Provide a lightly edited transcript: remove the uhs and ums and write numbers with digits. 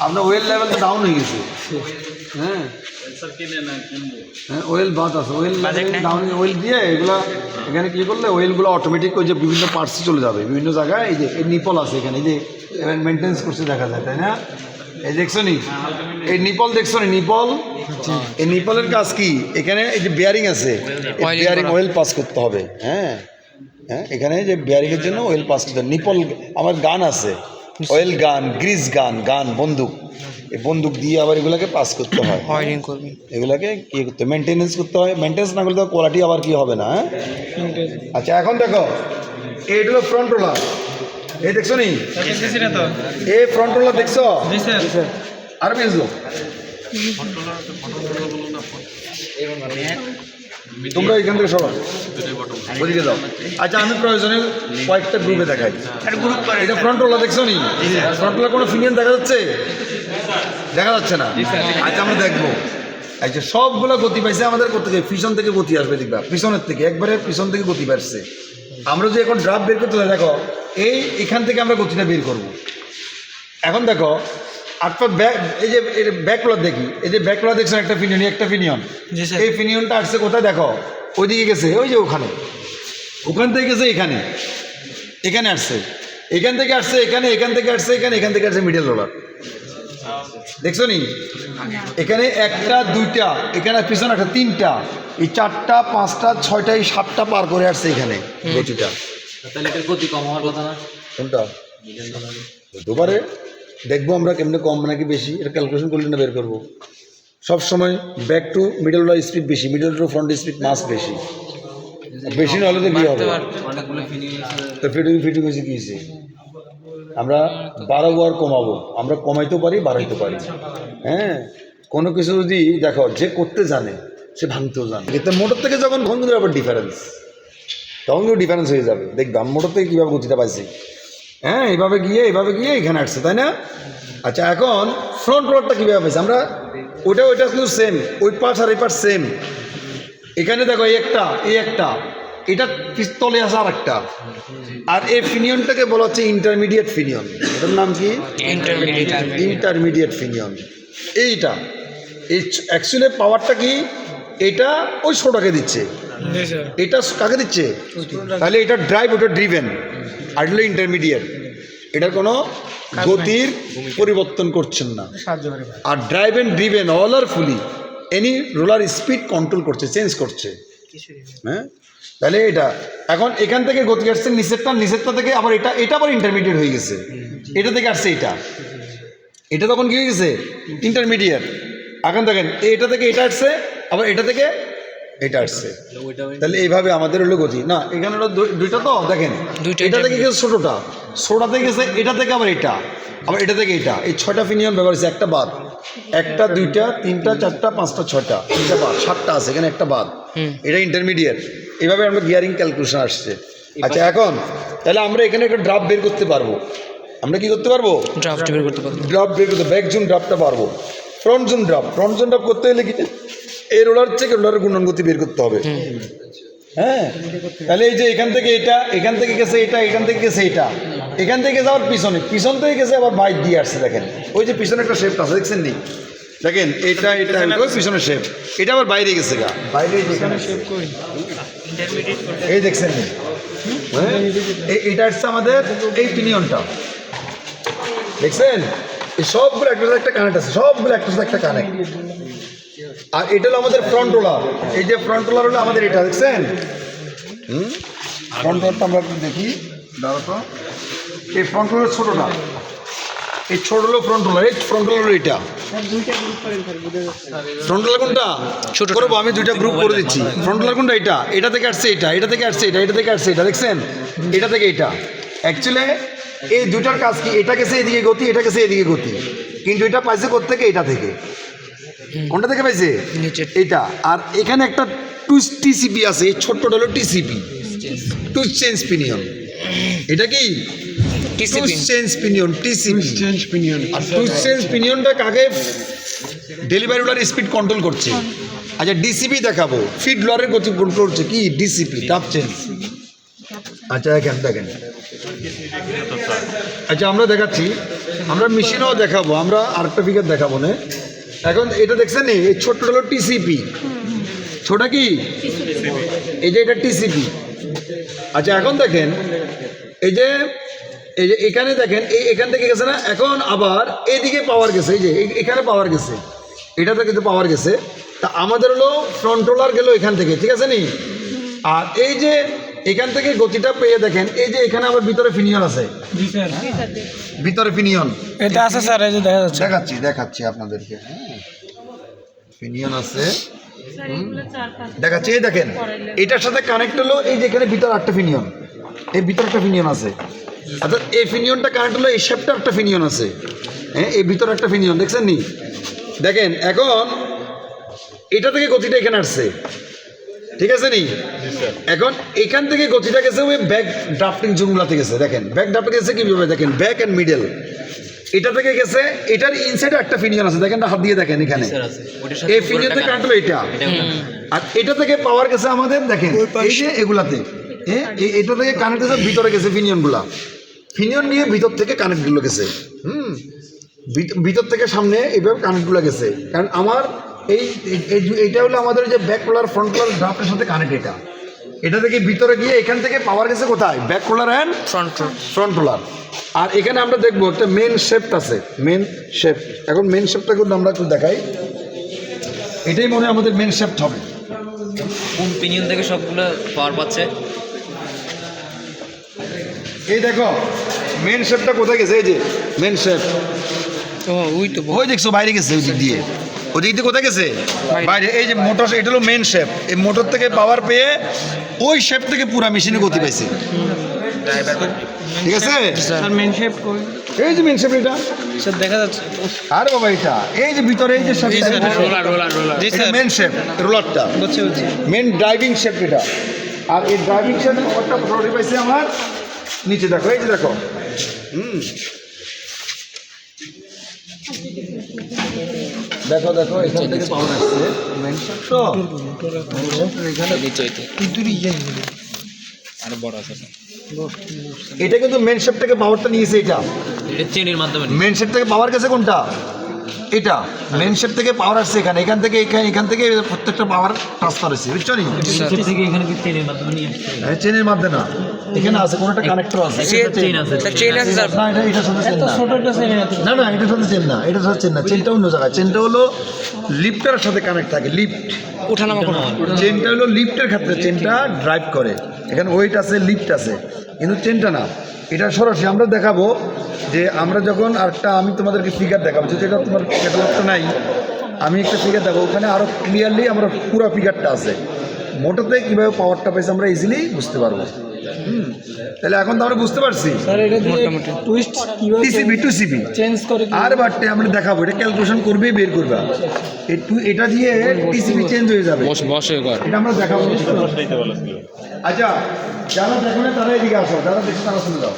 আপনার ওয়েল লেভেলটা ডাউন হয়ে গেছে। হ্যাঁ হ্যাঁ, ওয়েল বাদ আছে, ওয়েল ডাউন, ওয়েল দিয়ে এগুলা এখানে কী করলে ওয়েলগুলো অটোমেটিক ওই যে বিভিন্ন পার্টসে চলে যাবে বিভিন্ন জায়গায়। এই যে এই নিপল আছে এখানে, এই যে মেনটেন্স করছে দেখা যায়, তাই না? এই দেখছো নি এই নিপল, দেখছো নি নিপল? এই নিপলের কাজ কি? এখানে এই যে বিয়ারিং আছে, বিয়ারিং অয়েল পাস করতে হবে। হ্যাঁ হ্যাঁ, এখানে যে বিয়ারিংয়ের জন্য অয়েল পাস করতে হবে। নিপল আমার গান আছে, অয়েল গান, গ্রিস গান, গান বন্দুক, এই বন্দুক দিয়ে আবার এগুলোকে পাস করতে হয়, এগুলোকে কী করতে হয়, মেনটেনেন্স করতে হয়। মেনটেন্স না করলে তো কোয়ালিটি আবার কি হবে না। হ্যাঁ আচ্ছা, এখন দেখো এইটা হলো ফ্রন্ট রোলার, এই দেখছো নি এই ফ্রন্ট রোলার দেখছো? আর বুঝলো তোমরা এখান থেকে সবাই বুঝিয়ে দাও। আচ্ছা, আমি প্রয়োজনে কয়েকটা গ্রুপে দেখাই। এটা ফ্রন্ট রোলার দেখছো নি? ফ্রন্ট রোলার কোনো ফিনিয়ন দেখা যাচ্ছে? দেখা যাচ্ছে না। আচ্ছা, আমরা দেখবো। আচ্ছা, সবগুলো গতি পাইছে আমাদের কোথেকে? পিছন থেকে গতি আসবে, দেখবা পিছনের থেকে, একবারে পিছন থেকে গতি পাচ্ছে। আমরা যে এখন ড্রাফট বের করতে হয়, দেখো এখান থেকে আমরা গতিটা বের করব। এখন দেখো আটপাট ব্যাক, এই যে ব্যাকলোড দেখি, এই যে ব্যাকলোড দেখছেন একটা ফিনিয়ন, একটা ফিনিয়ন, এই ফিনিয়নটা আসছে কোথায়? দেখো ওইদিকে গেছে, ওই যে ওখানে, ওখান থেকে গেছে এখানে, এখানে আসছে, এখান থেকে আসছে এখানে, এখান থেকে আসছে এখানে, এখান থেকে আসছে মিডল রোলার। দেখছো নি? এখানে একটা দুইটা, এখানে পিছনে একটা তিনটা, এই চারটা পাঁচটা ছয়টা এই সাতটা পার করে আসছে এখানে গতিটা। তাহলে এটার গতি কম হওয়ার কথা না? কোনটা হতে পারে, দেখবো আমরা কেমনে কম নাকি বেশি, এটা ক্যালকুলেশন করলে না বের করবো। সবসময় back to middle roller speed বেশি, মিডল টু ফ্রন্ট স্পিড মাস বেশি, বেশি না হলে তো কী হবে? তো ফিটিং হয়েছে কী হয়েছে? আমরা বাড়াবো আর কমাবো, আমরা কমাইতেও পারি বাড়াইতে পারি। হ্যাঁ, কোনো কিছু যদি দেখো যে করতে জানে সে ভাঙতেও জানে। এতে মোটর থেকে যখন ভঙ্গির আবার ডিফারেন্স, তখন কিন্তু ডিফারেন্স হয়ে যাবে। দেখবে আমি মোটর থেকে কীভাবে গতিটা পাইছি। হ্যাঁ, এভাবে গিয়ে এখানে আসছে, তাই না? আচ্ছা, এখন ফ্রন্ট রোলারটা কীভাবে পাইছে আমরা? ওইটা কিন্তু সেম, ওই পার্ট আর এই পার্ট সেম। এখানে দেখো এই একটা এটা পিস্তলে আছে আর একটা, আর এই ফিনিয়নটাকে বলা হচ্ছে ইন্টারমিডিয়েট ফিনিয়ন। এটার নাম কি? ইন্টারমিডিয়েট ফিনিয়ন। এইটা এই অ্যাকচুয়ালি পাওয়ারটা কি? এটা ওই ছোটাকে দিচ্ছে, এটা কাকে দিচ্ছে? তাহলে এটা ড্রাইভ, ওটা ড্রিভেন, আর হলো ইন্টারমিডিয়েট। এটার কোনো গতির পরিবর্তন করছেন না। আর drive and driven all are fully any roller speed control করছে, চেঞ্জ করছে। হ্যাঁ, তাহলে এটা এখন এখান থেকে গতি আসছে নিচেরটা থেকে, আবার এটা আবার ইন্টারমিডিয়েট হয়ে গেছে। এটা থেকে আসছে এটা তখন কি হয়ে গেছে? ইন্টারমিডিয়েট। এখন দেখেন এটা থেকে এটা আসছে, আবার এটা থেকে এটা আসছে। তাহলে এইভাবে আমাদের হলো গতি না। এখানে হলো দুইটা, তো দেখেন এটা থেকে গেছে ছোটা থেকে গেছে, এটা থেকে আবার এটা থেকে এটা, এই 6টা ফিনিয়ন ব্যবহার হয়েছে, একটা বাদ, একটা দুইটা তিনটা চারটা পাঁচটা ছয়টা, তিনটা বাদ, 7টা আছে, এখানে একটা বাদ, এটা ইন্টারমিডিয়েট। এইভাবে আমরা গিয়ারিং ক্যালকুলেশন আসছে। আচ্ছা, এখন তাহলে আমরা এখানে একটা ড্রাফট বের করতে পারবো। আমরা কি করতে পারবো? ড্রাফট বের করতে, ব্যাক জোন ড্রাফটটা পারবো। ফ্রন্ট জোন ড্রাফট করতে হলে কি এই রোলার থেকে রোলারের গুণন গতি বের করতে হবে। হ্যাঁ, তাহলে এই যে এখান থেকে গেছে এটা, এখান থেকে গেছে এটা, এখান থেকে যাওয়ার পিছন থেকে গেছে আবার বাইক দিয়ে আসছে। দেখেন ওই যে পিছনে একটা শেপটা আছে, দেখছেন নি? দেখেন এটা পিছনের শেপ, এটা আবার বাইরে গেছে গা, বাইরে এই দেখছেন নি? এটা আসছে আমাদের এই পিনিয়নটা, দেখছেন? এই সবগুলো একটা কানেক্ট আছে, সবগুলো একটা কানেক্ট। আর এটা হলো আমাদের ফ্রন্ট রোলার। এই যে ফ্রন্ট রোলার হলো আমাদের এটা, দেখছেন? ফ্রন্ট রোলারটা আমরা দেখি, দাঁড়াও তো। এই ফ্রন্ট রোলার ছোটোটা, এই ছোট হলো ফ্রন্ট রোলার, এই ফ্রন্ট রোলার এটা। ফ্রন্ট রোলার কোনটা ছোট করবো? আমি দুইটা গ্রুপ করে দিচ্ছি। ফ্রন্ট রোলার কোনটা? এটা থেকে আসছে এটা থেকে আসছে এটা থেকে আসছে এটা, দেখছেন? এটা থেকে এটা। অ্যাকচুয়ালি এই দুইটার কাজ কি? এটা গেছে এদিকে গতি, এটা গেছে এদিকে গতি, কিন্তু এটা পাইছে কোত্থেকে? এটা থেকে। কোনটা থেকে পাইছে? এটা। আর এখানে একটা টুইস্ট টিসিপি আছে, এই ছোট্টটা হলো টিসিপি, টুইস্ট চেঞ্জ পিনিয়ন। এটা কি? Twist change pinion, TCP. আর টুইস্ট চেঞ্জ পিনিয়নটা কাকে? ডেলিভারি রোলার স্পিড কন্ট্রোল করছে। আচ্ছা, ডিসিপি দেখাবো, ফিড রোলারের গতি কন্ট্রোল করছে কি? ডিসিপি, টাপ চেঞ্জ। আচ্ছা, দেখেন। আচ্ছা, আমরা দেখাচ্ছি আমরা মেশিনও দেখাবো, আমরা আরেকটা ফিগার দেখাবো না। এখন এটা দেখছেন নি, এই ছোট্ট হলো টিসিপি, ছোটা কি এই যে এটা টিসিপি। আচ্ছা এখন দেখেন এই যে এখানে দেখেন এখান থেকে গেছে না, এখন আবার এদিকে পাওয়ার গেছে, এই যে এখানে পাওয়ার গেছে, এটাতে কিন্তু পাওয়ার গেছে। তা আমাদের হলো ফ্রন্ট রোলার গেল এখান থেকে, ঠিক আছে নি। আর এই যে এখান থেকে গতিটা পেয়ে দেখেন, এই যে এখানে আবার ভিতরে ফিনিয়ন আছে, ভিতরে ফিনিয়ন এটা আছে স্যার, এই যে দেখা যাচ্ছে। দেখাচ্ছি আপনাদেরকে। ফিনিয়ন আছে, দেখাচ্ছি। এই দেখেন এটার সাথে কানেক্ট হলো, এই যে এখানে ভিতরে একটা ফিনিয়ন, এই ভিতরে একটা ফিনিয়ন আছে। অর্থাৎ এই ফিনিয়নটা কানেক্ট হলো, এই শেপটা একটা ফিনিয়ন আছে, হ্যাঁ এই ভিতরে একটা ফিনিয়ন দেখছেন নি। দেখেন এখন এটা থেকে গতিটা এখানে আসছে, ঠিক আছে নি। এখন এখান থেকে গতিটা গেছে ওই ব্যাক ড্রাফটিং জোনগুলাতে গেছে। দেখেন ব্যাক ড্রাফটিং গেছে কীভাবে, দেখেন ব্যাক অ্যান্ড মিডল, এটা থেকে গেছে, এটার ইনসাইডে একটা ফিনিয়ন আছে, দেখেন না হাত দিয়ে দেখেন এখানে, এই ফিনিয়ন থেকে কাটলো এটা। আর এটা থেকে পাওয়ার গেছে আমাদের, দেখেন এই যে এগুলাতে, এটা থেকে কানেক্ট গেছে, ভিতরে গেছে ফিনিয়নগুলা, ফিনিয়ন নিয়ে ভিতর থেকে কানেক্টগুলো গেছে। ভিতর থেকে সামনে এইভাবে কানেক্টগুলো গেছে। কারণ আমার এইটা হলো আমাদের যে ব্যাক রোলার ফ্রন্ট রোলার ড্রাফটের সাথে কানেক্ট। এটা থেকে ভিতরে গিয়ে এখান থেকে পাওয়ার গেছে কোথায়, back roller and front roller. আর এখানে আমরা দেখবো একটা মেন শেফট আছে, মেন শেফট। এখন মেন শেফটটা কিন্তু আমরা একটু দেখাই, এটাই মনে হয় আমাদের মেন শেফট হবে। কোন পিনিয়ন থেকে সবগুলো পাওয়ার পাচ্ছে? এই দেখো মেন শেফটটা কোথায় গেছে, এই যে মেন শেফট, ওই দেখছো বাইরে গেছে, ওই দিক দিয়ে, ওই দিক দিয়ে কোথায় গেছে, বাইরে। এই যে মোটর, এটা হলো মেন শেফট, এই মোটর থেকে পাওয়ার পেয়ে ওই শেফট থেকে পুরা মেশিনে গতি পাইছে, ঠিক আছে। স্যার মেন শেপ কই? এই যে মেন শেফট, এটা স্যার দেখা যাচ্ছে। আরে বাবা এটা এই যে ভিতরে এই যে জি স্যার, মেন শেফট রোলারটা, বুঝছি। মেন ড্রাইভিং শেফট এটা। আর এই ড্রাইভিং শেফটের পাওয়ারটা পুরোটাই পাইছে আমার নিচে, দেখো এই যে দেখো, দেখো দেখো এখান থেকে পাওয়ার আসছে মেন শেফট, তো এখানে আরো বড় আছে। এটা কিন্তু মেন শেফট থেকে পাওয়ারটা নিয়েছে, এটা চেনের মাধ্যমে মেন শেফট থেকে পাওয়ার গেছে কোনটা, এটা মেন শেফট থেকে পাওয়ার আসছে এখানে, এখান থেকে প্রত্যেকটা পাওয়ার ট্রান্সফার হয়েছে, বুঝছো নি। থেকে এখানে কি চেনের মাধ্যমে নিয়ে আসছে? চেনের মাধ্যমে না, এখানে আছে কোনটা কানেক্টর আছে, চেন আছে, চেন আছে স্যার। না এটার সাথে চেন না, ছোট একটা চেন আছে। না এটার সাথে চেন না, এটার সাথে চেন না, চেনটা অন্য জায়গায়। চেনটা হলো লিফটারের সাথে কানেক্ট থাকে, লিফট ওঠানামা করা। চেনটা হলো লিফটের ক্ষেত্রে, চেনটা ড্রাইভ করে, এখানে ওয়েট আছে, লিফট আছে, কিন্তু চেনটা না। এটা সরাসরি আমরা দেখাবো যে আমরা যখন আরেকটা, আমি তোমাদেরকে ফিগার দেখাবো, যেহেতু এটা তোমার ক্যাটালগটা নাই, আমি একটা ফিগার দেখাবো, ওখানে আরও ক্লিয়ারলি আমরা পুরো ফিগারটা আছে, মোটরতে কীভাবে পাওয়ারটা পাইছে আমরা ইজিলি বুঝতে পারবো। তাহলে এখন তো আমরা বুঝতে পারছি স্যার এটা দিয়ে টুইস্ট কিভাবে টিসিবি টুসিবি চেঞ্জ করে আর বাটে আমরা দেখাবো, এটা ক্যালকুলেশন করবেই বের করবে, এটা দিয়ে টিসিবি চেঞ্জ হয়ে যাবে, এটা আমরা দেখাবো। আচ্ছা যারা দেখো না তারা এদিকে আসো, যারা দেখছো তারা শুনে দাও।